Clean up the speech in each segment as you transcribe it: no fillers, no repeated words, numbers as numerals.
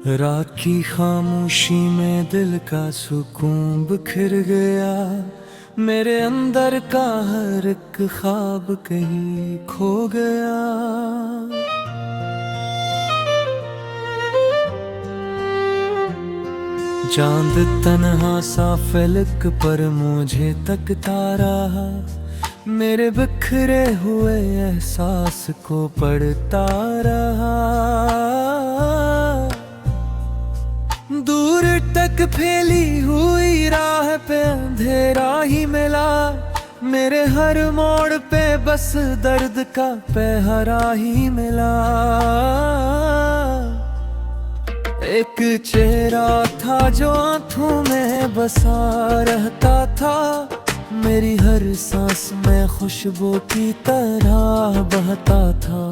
रात की खामोशी में दिल का सुकून बिखर गया। मेरे अंदर का हर एक ख्वाब कहीं खो गया। चांद तन्हा सा फलक पर मुझे तकता रहा। मेरे बिखरे हुए एहसास को पढ़ता रहा। दूर तक फैली हुई राह पे अंधेरा ही मिला। मेरे हर मोड़ पे बस दर्द का पहरा ही मिला। एक चेहरा था जो आंखों में बसा रहता था। मेरी हर सांस में खुशबू की तरह बहता था।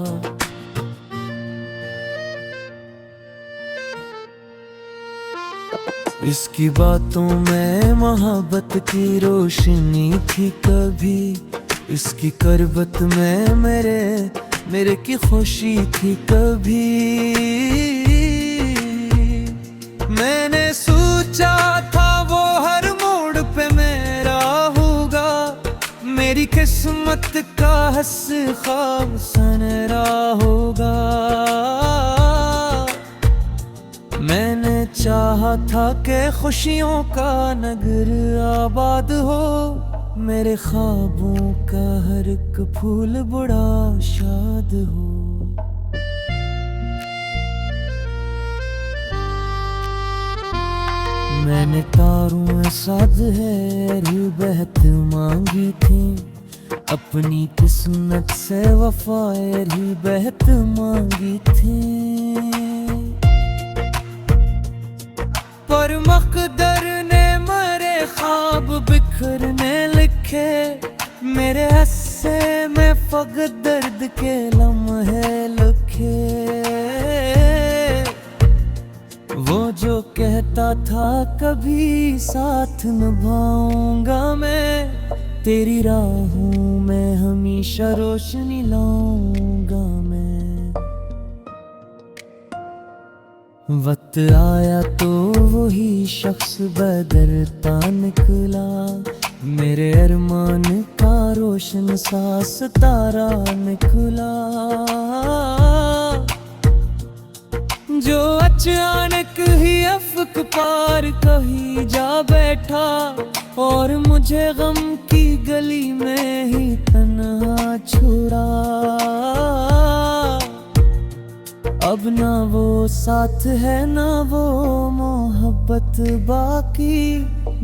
इसकी बातों में मोहब्बत की रोशनी थी कभी। इसकी करबत में मेरे की खुशी थी कभी। मैंने सोचा था वो हर मोड़ पे मेरा होगा। मेरी किस्मत का हंस ख्वाब सनरा होगा। मैंने चाहा था कि खुशियों का नगर आबाद हो। मेरे ख्वाबों का हर एक फूल बड़ा शाद हो। मैंने तारों साथ है बहत मांगी थी। अपनी किस्मत से वफाएं ही बहत मांगी थी। पर मकदर ने मेरे ख्वाब बिखरने लिखे। मेरे हिस्से में फकत दर्द के लम्हे लिखे। वो जो कहता था कभी साथ निभाऊंगा मैं। तेरी राहों में हमेशा रोशनी लाऊंगा मैं। वक्त आया तो वही शख्स बदलता निकला। मेरे अरमान का रोशन सा सितारा निकला। जो अचानक ही अफक पार कहीं जा बैठा। और मुझे गम की गली में ही तन्हा छोड़ा। अब ना वो साथ है ना वो मोहब्बत बाकी।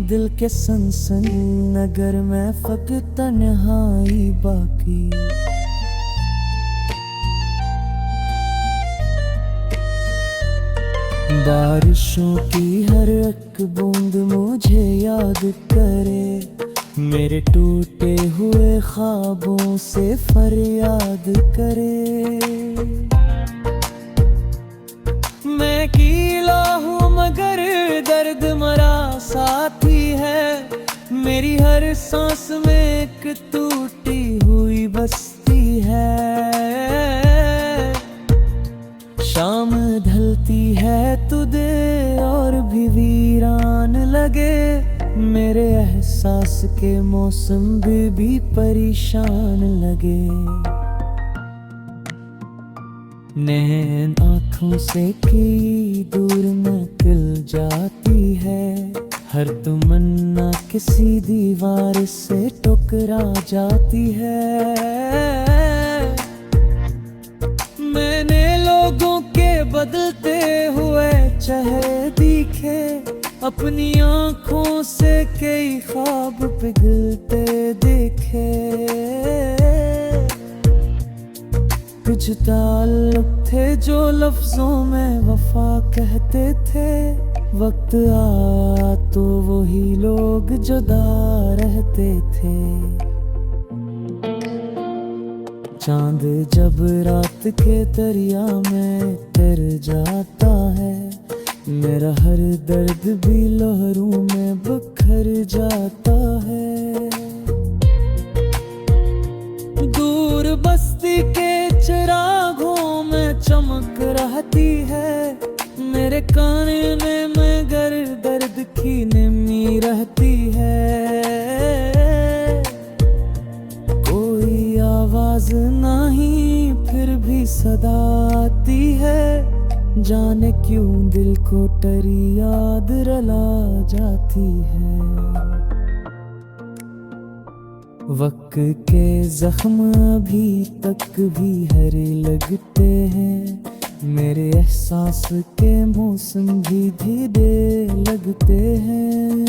दिल के सनसन नगर में फकत तन्हाई बाकी। बारिशों की हर एक बूंद मुझे याद करे। मेरे टूटे हुए ख्वाबों से फरियाद करे। मैं कीला हूँ मगर दर्द मरा साथी है। मेरी हर सांस में एक टूटी हुई बस्ती है। शाम ढलती है तो दे और भी वीरान लगे। मेरे एहसास के मौसम भी परेशान लगे। नैन आँखों से कई दूर निकल जाती है। हर तमन्ना किसी दीवार से टकरा जाती है। मैंने लोगों के बदलते हुए चेहरे दिखे। अपनी आँखों से कई ख्वाब पिघलते देखे। कुछ ताल्लुक थे जो लफ्जों में वफा कहते थे। वक्त आ तो वही लोग जुदा रहते थे। चांद जब रात के दरिया में तर जाता है। मेरा हर दर्द भी लहरों में बिखर जाता है। दूर बस्ती के चिरागों में चमक रहती है। मेरे मेरे कानने में गर दर्द की निमी रहती है, कोई आवाज नहीं फिर भी सदा आती है। जाने क्यों दिल को टरी याद रला जाती है। वक्त के जख्म अभी तक भी हरे लगते हैं, मेरे एहसास के मौसम भी धीरे लगते हैं।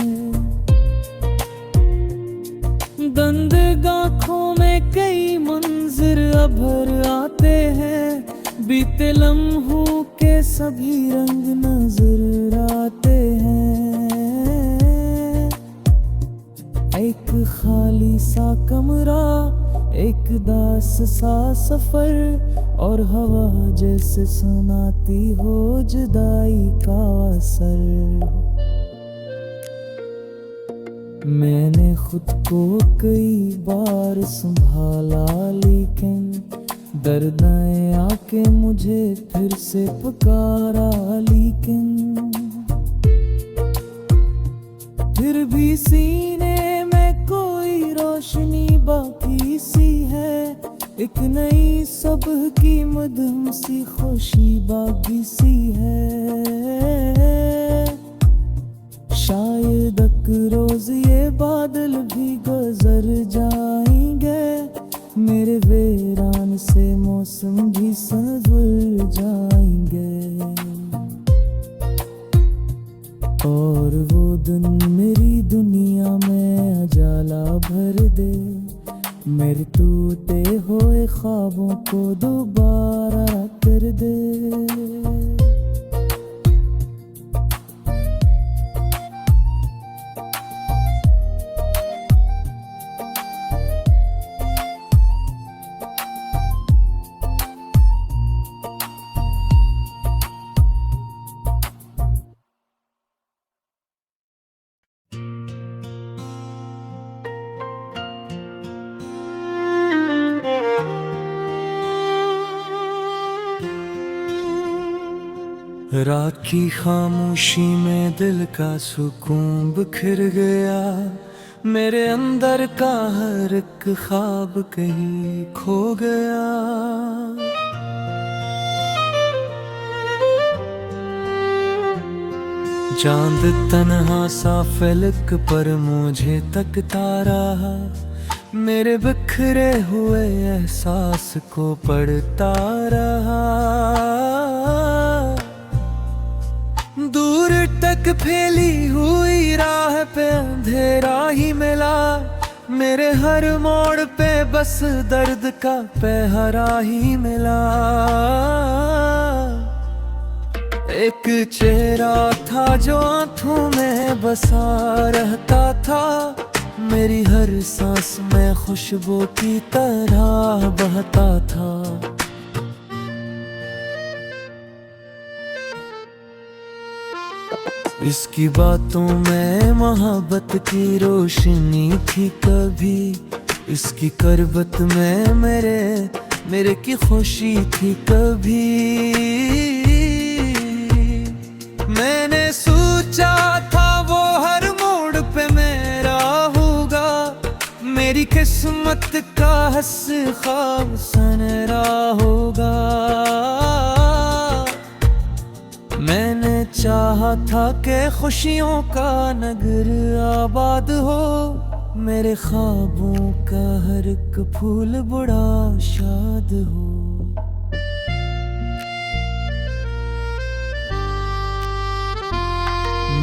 दंद आँखों में कई मंजर अभर आते हैं, बीते लम्हों के सभी रंग नजर आते हैं। एक खाली सा कमरा, एक दास सा सफर, और हवा जैसे सुनाती हो जुदाई का असर। मैंने खुद को कई बार संभाला, लेकिन दर्द ने आके मुझे फिर से पुकारा। लेकिन फिर भी सीने में कोई रोशनी बाकी सी है, एक नई सुबह की मधुम सी खुशी बाकी सी है। शायद एक रोज ये बादल भी गुजर जाएंगे, मेरे वीरान से मौसम भी संवर जाएंगे। और वो दिन मेरी दुनिया में उजाला भर दे, मेरे टूटे हुए ख्वाबों को दोबारा कर दे। रात की खामोशी में दिल का सुकून बिखर गया, मेरे अंदर का हर एक ख्वाब कहीं खो गया। चांद तन्हा सा फलक पर मुझे तकता रहा, मेरे बिखरे हुए एहसास को पढ़ता रहा। दूर तक फैली हुई राह पे अंधेरा ही मिला, मेरे हर मोड़ पे बस दर्द का पहरा ही मिला। एक चेहरा था जो आंखों में बसा रहता था, मेरी हर सांस में खुशबू की तरह बहता था। इसकी बातों में मोहब्बत की रोशनी थी कभी, इसकी करबत में मेरे की खुशी थी कभी। मैंने सोचा था वो हर मोड़ पे मेरा होगा, मेरी किस्मत का हंस ख्वाब सनरा होगा। मैंने चाहा था कि खुशियों का नगर आबाद हो, मेरे ख्वाबों का हर एक फूल बड़ा शाद हो।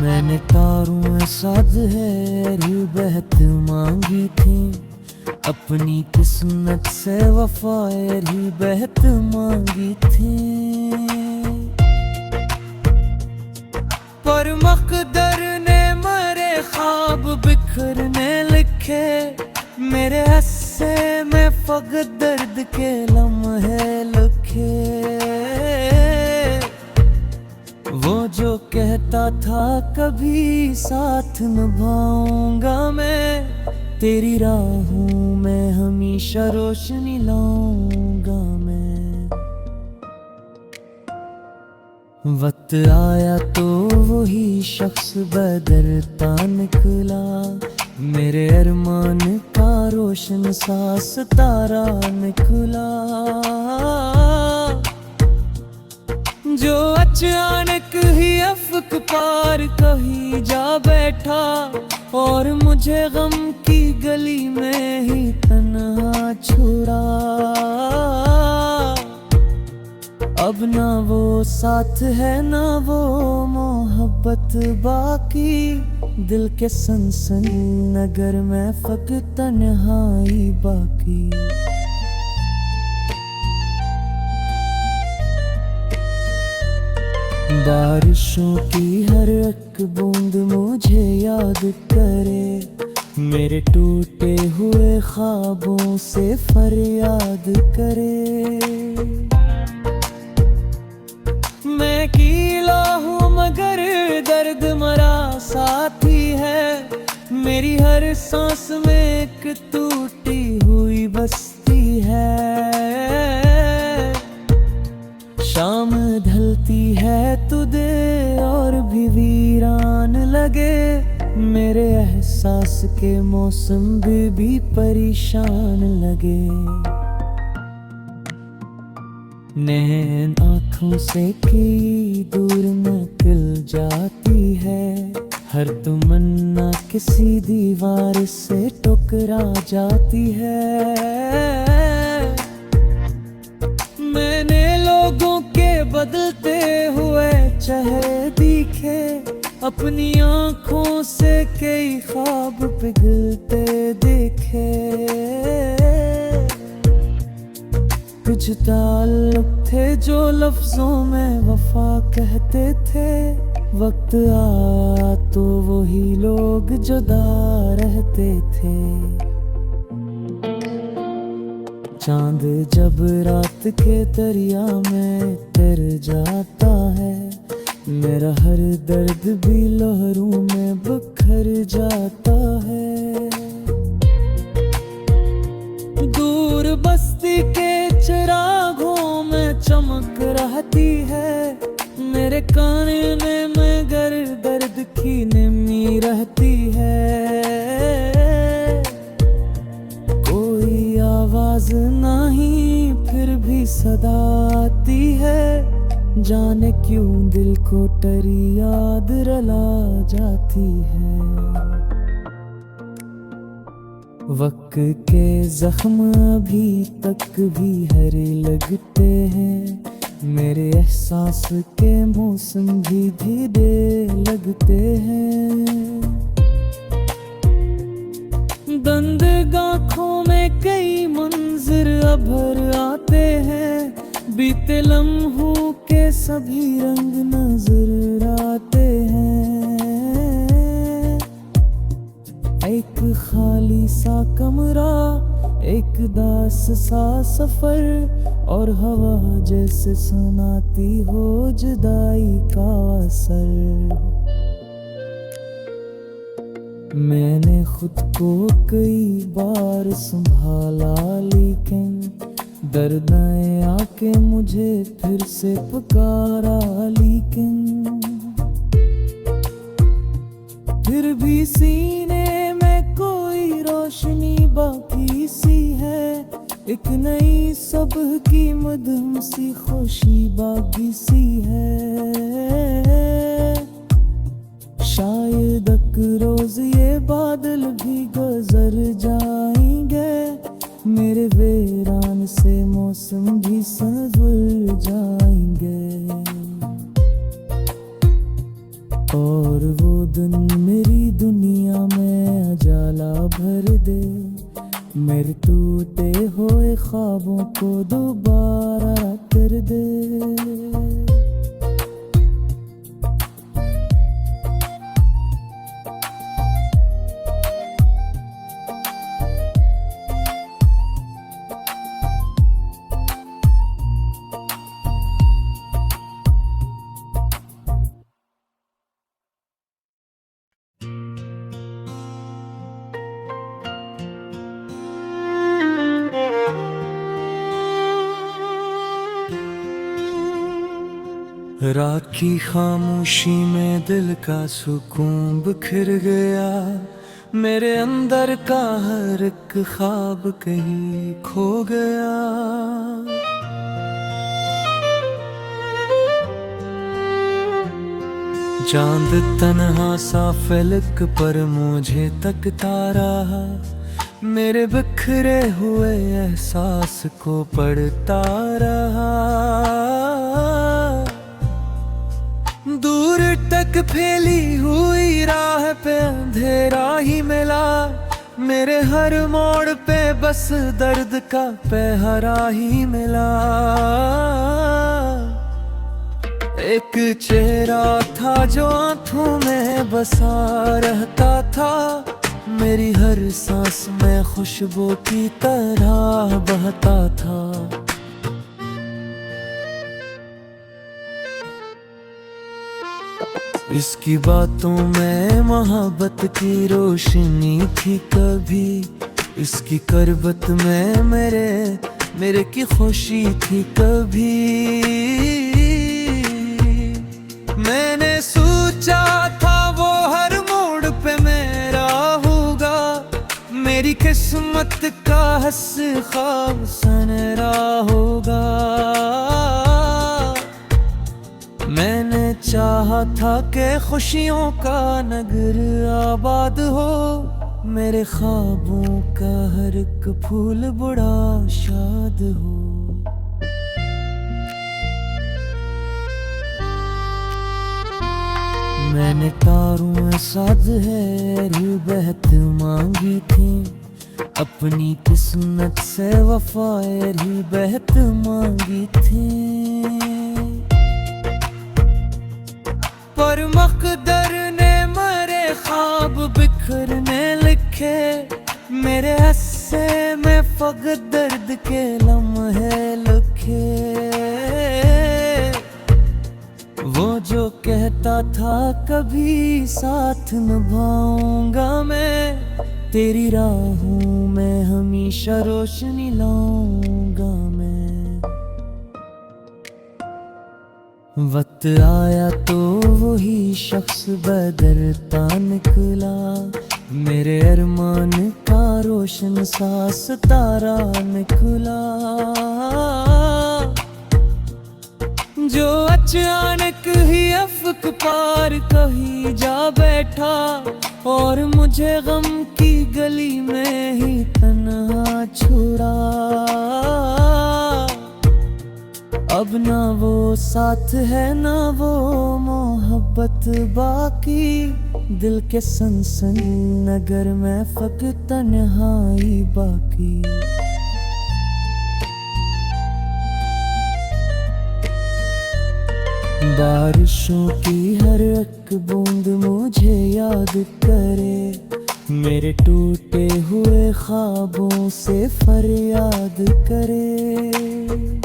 मैंने तारों साज है बहत मांगी थी, अपनी किस्मत से वफाएं ही बहत मांगी थी। पर मकदर ने मेरे ख्वाब बिखरने लिखे, मेरे हिस्से में फकत दर्द के लम्हे लिखे। वो जो कहता था कभी साथ निभाऊंगा मैं, तेरी राहों में हमेशा रोशनी लाऊंगा मैं। वक्त आया तो वही शख्स बदलता निकला, मेरे अरमान का रोशन सा सितारा निकला, जो अचानक ही अफक पार कहीं जा बैठा और मुझे गम की गली में ही तन्हा छोड़ा। अब ना वो साथ है ना वो मोहब्बत बाकी, दिल के सनसन नगर में फकत तन्हाई बाकी। बारिशों की हर एक बूंद मुझे याद करे, मेरे टूटे हुए ख्वाबों से फरियाद करे। मैं कीला हूँ मगर दर्द मरा साथी है, मेरी हर सांस में एक टूटी हुई बस्ती है। शाम ढलती है तो दे और भी वीरान लगे, मेरे एहसास के मौसम भी परेशान लगे। नैन आँखों से कई दूर निकल जाती है, हर तमन्ना किसी दीवार से टकरा जाती है। मैंने लोगों के बदलते हुए चेहरे दिखे, अपनी आँखों से कई ख्वाब पिघलते देखे। कुछ ताल्लुक थे जो लफ्जों में वफा कहते थे, वक्त आ तो वही लोग जुदा रहते थे। चांद जब रात के दरिया में तर जाता है, मेरा हर दर्द भी लहरों में बिखर जाता है। दूर बस्ती के चिरागों में चमक रहती है, मेरे काने में मगर दर्द की नमी रहती है। कोई आवाज नहीं फिर भी सदा आती है, जाने क्यों दिल को टरी याद रला जाती है। वक्त के जख्म अभी तक भी हरे लगते हैं, मेरे एहसास के मौसम भी धीरे लगते हैं। दंद आँखों में कई मंजर अभर आते हैं, बीते लम्हों के सभी रंग नजर आते हैं। एक खाली सा कमरा, एक दास सा सफर, और हवा जैसे सुनाती हो जुदाई का असर। मैंने खुद को कई बार संभाला, लेकिन दर्द ने आके मुझे फिर से पुकारा। लेकिन फिर भी सीने में कोई रोशनी बाकी सी है, एक नई सुबह की मधुम सी खुशी बाकी सी है। शायद एक रोज ये बादल भी गुजर जाएंगे, मेरे वीरान से मौसम भी संवर जाएंगे। और वो दिन मेरी दुनिया में उजाला भर दे, मेरे टूटे हुए ख्वाबों को दोबारा कर दे। रात की खामोशी में दिल का सुकून बिखर गया, मेरे अंदर का हर एक ख्वाब कहीं खो गया। चांद तन्हा सा फलक पर मुझे तकता रहा, मेरे बिखरे हुए एहसास को पढ़ता रहा। दूर तक फैली हुई राह पे अंधेरा ही मिला, मेरे हर मोड़ पे बस दर्द का पहरा ही मिला। एक चेहरा था जो आंखों में बसा रहता था, मेरी हर सांस में खुशबू की तरह बहता था। इसकी बातों में मोहब्बत की रोशनी थी कभी, इसकी करबत में मेरे की खुशी थी कभी। मैंने सोचा था वो हर मोड़ पे मेरा होगा, मेरी किस्मत का हंस ख्वाब सनरा होगा। मैंने चाहा था कि खुशियों का नगर आबाद हो, मेरे ख्वाबों का हर एक फूल बड़ा शाद हो। मैंने तारों साज है बहत मांगी थी, अपनी किस्मत से वफाए बहत मांगी थी। पर मकदर ने मेरे ख्वाब बिखरने लिखे, मेरे हिस्से में फकत दर्द के लम्हे लिखे। वो जो कहता था कभी साथ निभाऊंगा मैं, तेरी राहों में हमेशा रोशनी लाऊंगा मैं। वक्त आया तो वही शख्स बदलता निकला, मेरे अरमान का रोशन सा सितारा निकला। जो अचानक ही अफक पार कहीं जा बैठा, और मुझे गम की गली में ही तन्हा छोड़ा। अब ना वो साथ है ना वो मोहब्बत बाकी, दिल के सनसन नगर में फकत तन्हाई बाकी। बारिशों की हर एक बूंद मुझे याद करे, मेरे टूटे हुए ख्वाबों से फरियाद करे।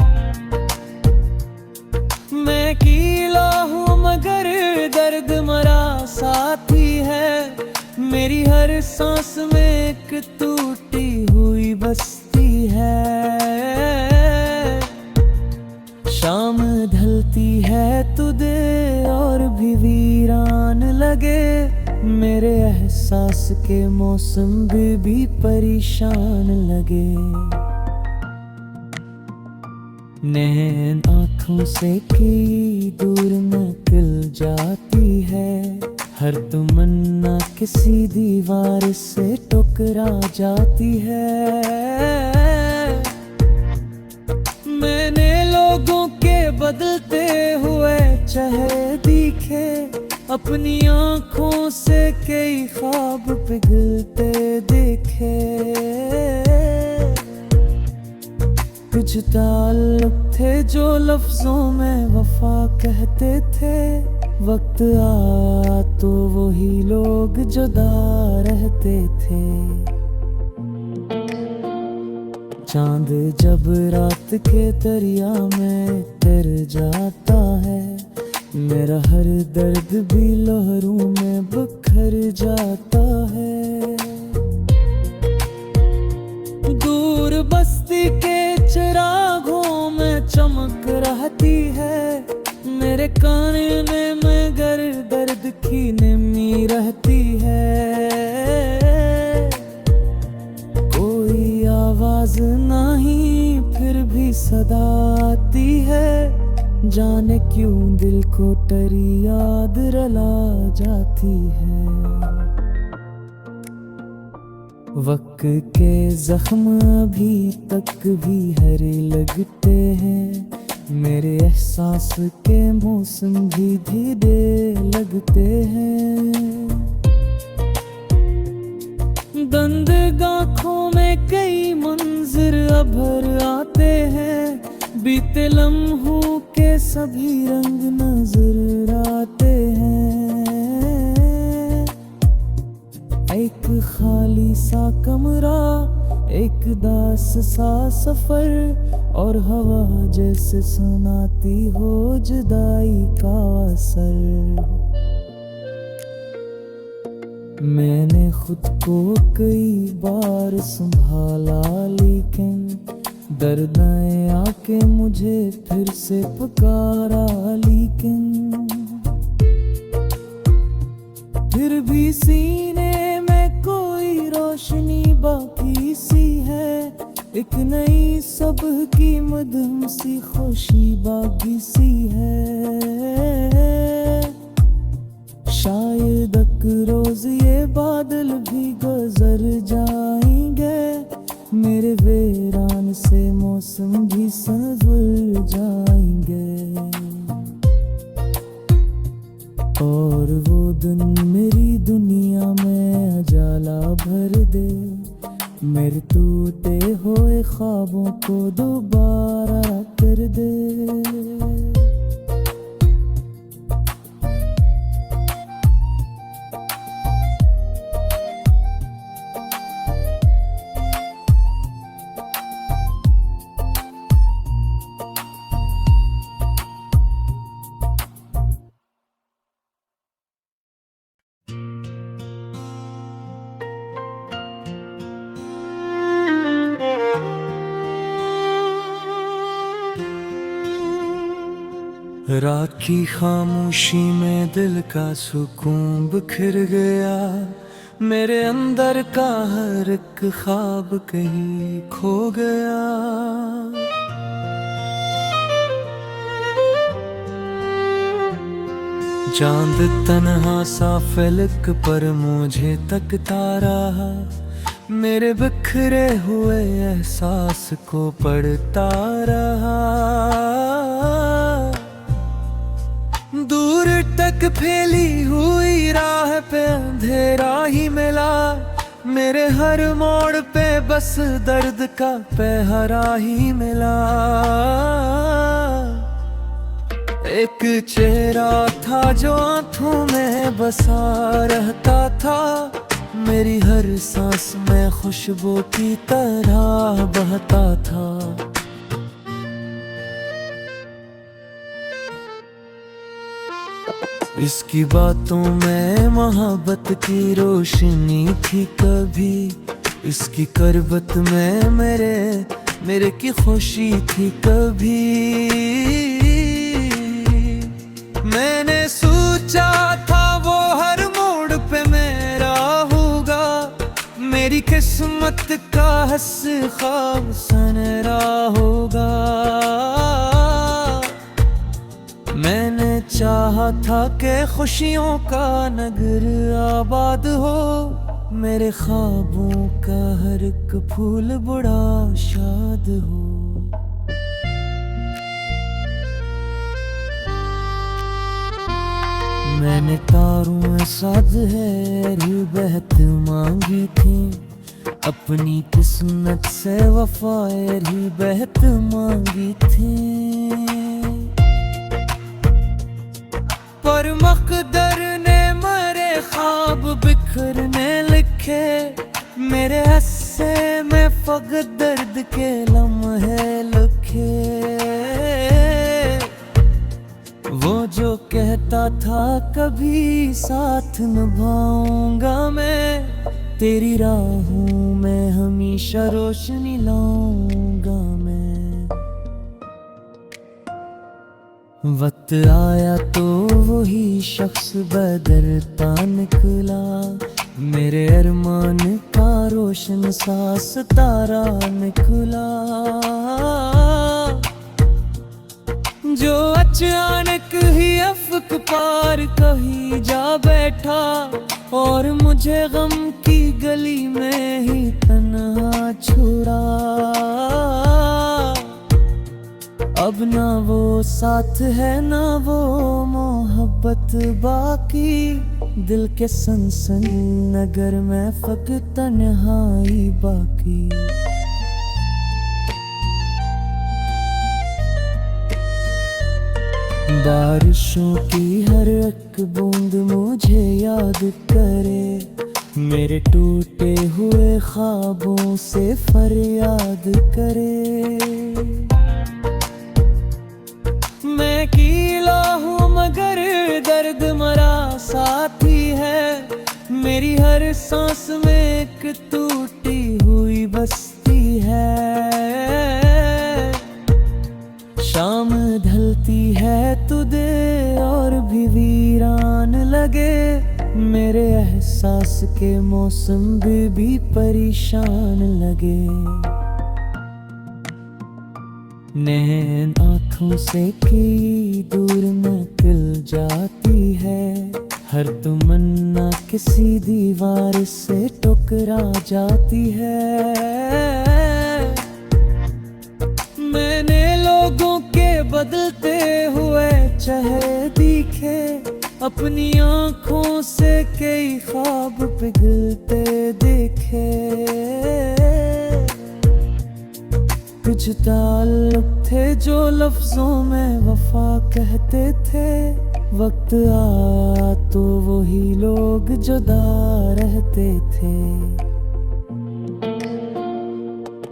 मैं कीला हूँ मगर दर्द मरा साथी है, मेरी हर सांस में एक टूटी हुई बस्ती है। शाम ढलती है तो दे और भी वीरान लगे, मेरे एहसास के मौसम भी परेशान लगे। नैन आँखों से की दूर निकल जाती है, हर तमन्ना किसी दीवार से टकरा जाती है। मैंने लोगों के बदलते हुए चेहरे दिखे, अपनी आँखों से कई ख्वाब पिघलते देखे। कुछ ताल्लुक थे जो लफ्जों में वफा कहते थे, वक्त आ तो वही लोग जुदा रहते थे। चांद जब रात के दरिया में तर जाता है, मेरा हर दर्द भी लहरों में बिखर जाता है। दूर बस्ती के चिरागों में चमक रहती है, मेरे कानने में गर दर्द की निमी रहती है, कोई आवाज नहीं फिर भी सदा आती है। जाने क्यों दिल को टरी याद रला जाती है। वक्त के जख्म अभी तक भी हरे लगते हैं, मेरे एहसास के मौसम भी धीरे लगते हैं। बंद आँखों में कई मंजर अभर आते हैं, बीते लम्हों के सभी रंग नजर आते हैं। एक खाली सा कमरा, एक दास सा सफर, और हवा जैसे सुनाती हो जुदाई का असर। मैंने खुद को कई बार संभाला, लेकिन दर्द ने आके मुझे फिर से पुकारा। लेकिन फिर भी सीने में कोई रोशनी बाकी सी है, एक नई सुबह की मधुम सी खुशी बाकी सी है। शायद एक रोज ये बादल भी गुजर जाएंगे, मेरे वीरान से मौसम भी संवर जाएंगे। और वो दिन मेरी दुनिया में उजाला भर दे, मेरे टूटे हुए ख्वाबों को दोबारा कर दे। रात की खामोशी में दिल का सुकून बिखर गया, मेरे अंदर का हर एक ख्वाब कहीं खो गया। चांद तन्हा सा फलक पर मुझे तकता रहा, मेरे बिखरे हुए एहसास को पढ़ता रहा। दूर तक फैली हुई राह पे अंधेरा ही मिला, मेरे हर मोड़ पे बस दर्द का पहरा ही मिला। एक चेहरा था जो आंखों में बसा रहता था, मेरी हर सांस में खुशबू की तरह बहता था। इसकी बातों में मोहब्बत की रोशनी थी कभी, इसकी करबत में मेरे की खुशी थी कभी। मैंने सोचा था वो हर मोड़ पे मेरा होगा, मेरी किस्मत का हंस ख्वाब सनरा होगा। मैंने चाहा था कि खुशियों का नगर आबाद हो, मेरे ख्वाबों का हर एक फूल बड़ा शाद हो। मैंने तारों साज है बहत मांगी थी, अपनी किस्मत से वफाए बहत मांगी थी। पर मकदर ने मेरे ख्वाब बिखरने लिखे, मेरे हिस्से में फकत दर्द के लम्हे लिखे। वो जो कहता था कभी साथ निभाऊंगा मैं, तेरी राहों में हमेशा रोशनी लाऊंगा मैं। वक्त आया तो वही शख्स बदलता निकला, मेरे अरमान का रोशन सा सितारा निकला, जो अचानक ही अफ़क़ पार कहीं जा बैठा और मुझे गम की गली में ही तन्हा छोड़ा। अब ना वो साथ है ना वो मोहब्बत बाकी, दिल के सनसन नगर में फ़क़त तन्हाई बाकी। बारिशों की हर एक बूंद मुझे याद करे, मेरे टूटे हुए ख्वाबों से फरियाद करे। मैं अकेला हूँ मगर दर्द मरा साथी है, मेरी हर सांस में एक टूटी हुई बस्ती है। शाम ढलती है तो दे और भी वीरान लगे, मेरे एहसास के मौसम भी परेशान लगे। नैन आँखों से कई दूर निकल जाती है, हर तमन्ना किसी दीवार से टकरा जाती है। मैंने लोगों के बदलते हुए चेहरे दिखे, अपनी आँखों से कई ख्वाब पिघलते देखे। कुछ ताल्लुक थे जो लफ्जों में वफा कहते थे, वक्त आ तो वही लोग जुदा रहते थे।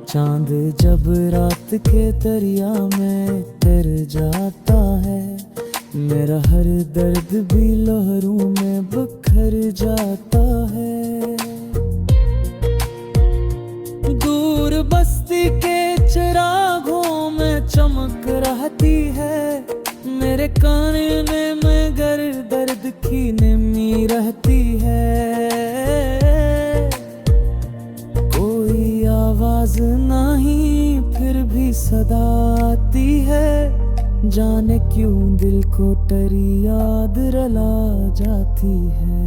चांद जब रात के दरिया में तर जाता है, मेरा हर दर्द भी लहरों में बिखर जाता है। दूर बस्ती के चिरागों में चमक रहती है, मेरे काने में मगर दर्द की नमी रहती है। कोई आवाज नहीं फिर भी सदा आती है, जाने क्यों दिल को तेरी याद रुला जाती है।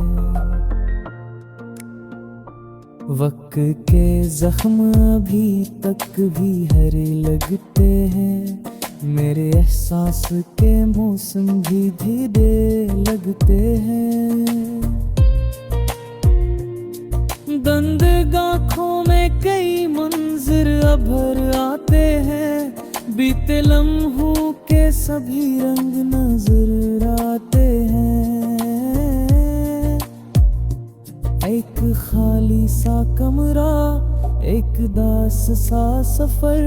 वक्त के जख्म अभी तक भी हरे लगते हैं, मेरे एहसास के मौसम भी धीरे लगते हैं। दंद आँखों में कई मंजर अभर आते हैं, बीते लम्हों के सभी रंग नजर आते हैं। एक खाली सा कमरा, एक दास सा सफर,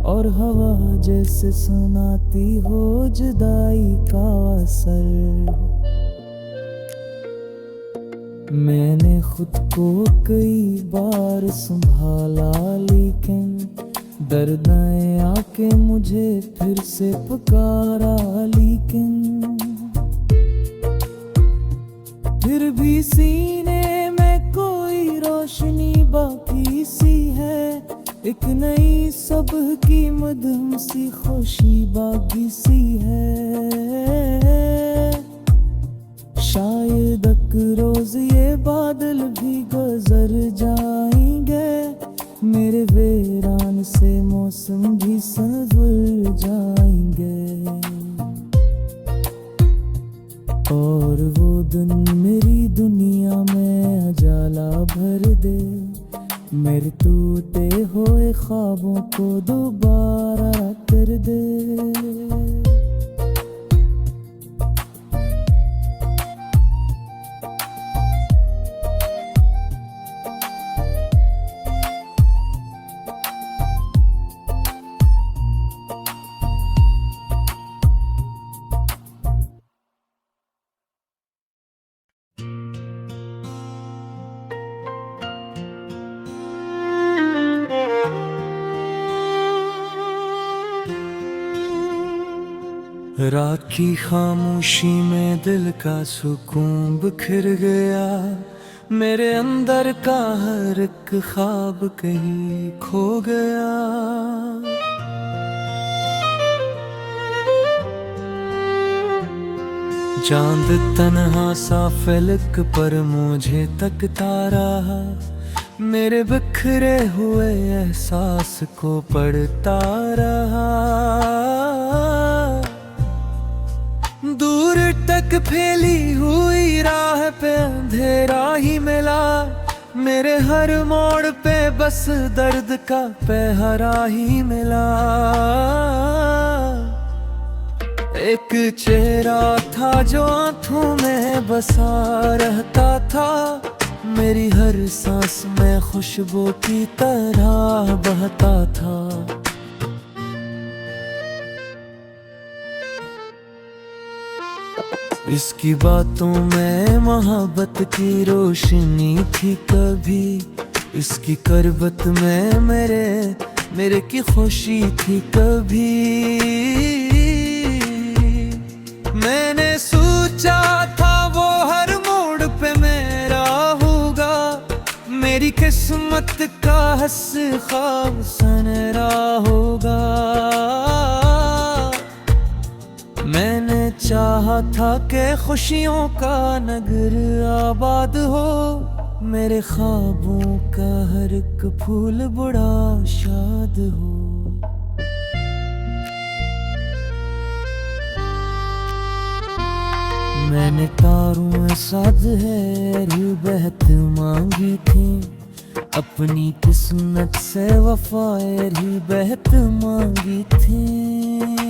और हवा जैसे सुनाती हो जुदाई का असर। मैंने खुद को कई बार संभाला, लेकिन दर्द ने आके मुझे फिर से पुकारा। लेकिन फिर भी सीने में कोई रोशनी बाकी सी है, एक नई सुबह की मधुम सी खुशी बाकी सी है। शायद एक रोज ये बादल भी गुजर जाएंगे, मेरे वीरान से मौसम भी संभल जाएंगे। और वो दिन मेरी दुनिया में उजाला भर दे, मेरे टूटे हुए ख्वाबों को दोबारा कर दे। रात की खामोशी में दिल का सुकून बिखर गया, मेरे अंदर का हर एक ख्वाब कहीं खो गया। चांद तन्हा सा फलक पर मुझे तकता रहा, मेरे बिखरे हुए एहसास को पढ़ता रहा। दूर तक फैली हुई राह पे अंधेरा ही मिला, मेरे हर मोड़ पे बस दर्द का पहरा ही मिला। एक चेहरा था जो आंखों में बसा रहता था, मेरी हर सांस में खुशबू की तरह बहता था। इसकी बातों में मोहब्बत की रोशनी थी कभी, इसकी करबत में मेरे की खुशी थी कभी। मैंने सोचा था वो हर मोड़ पे मेरा होगा, मेरी किस्मत का हंस ख्वाब सनरा होगा। मैंने चाहा था कि खुशियों का नगर आबाद हो, मेरे ख्वाबों का हर एक फूल बड़ा शाद हो। मैंने तारों साथ है बहत मांगी थी, अपनी किस्मत से वफाएं ही बहत मांगी थी।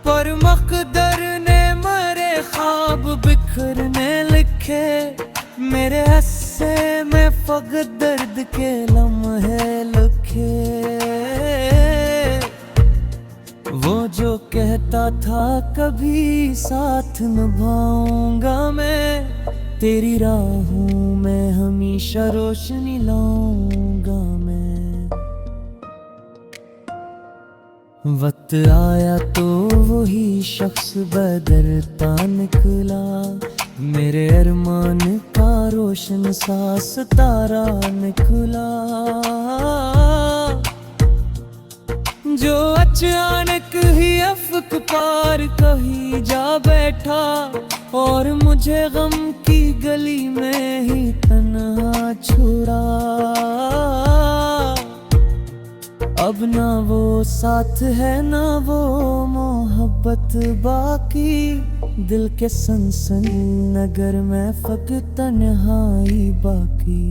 पर मकदर ने मेरे ख्वाब बिखरने लिखे, मेरे हिस्से में फकत दर्द के लम्हे लिखे। वो जो कहता था कभी साथ निभाऊंगा मैं, तेरी राहों में हमेशा रोशनी लाऊंगा मैं। वक्त आया तो वही शख्स बदलता निकला, मेरे अरमान का रोशन सा सितारा निकला। जो अचानक ही अफ़क़ पार कहीं जा बैठा, और मुझे गम की गली में ही तन्हा छोड़ा। अब ना वो साथ है ना वो मोहब्बत बाकी, दिल के सनसन नगर में फ़क़त तन्हाई बाकी।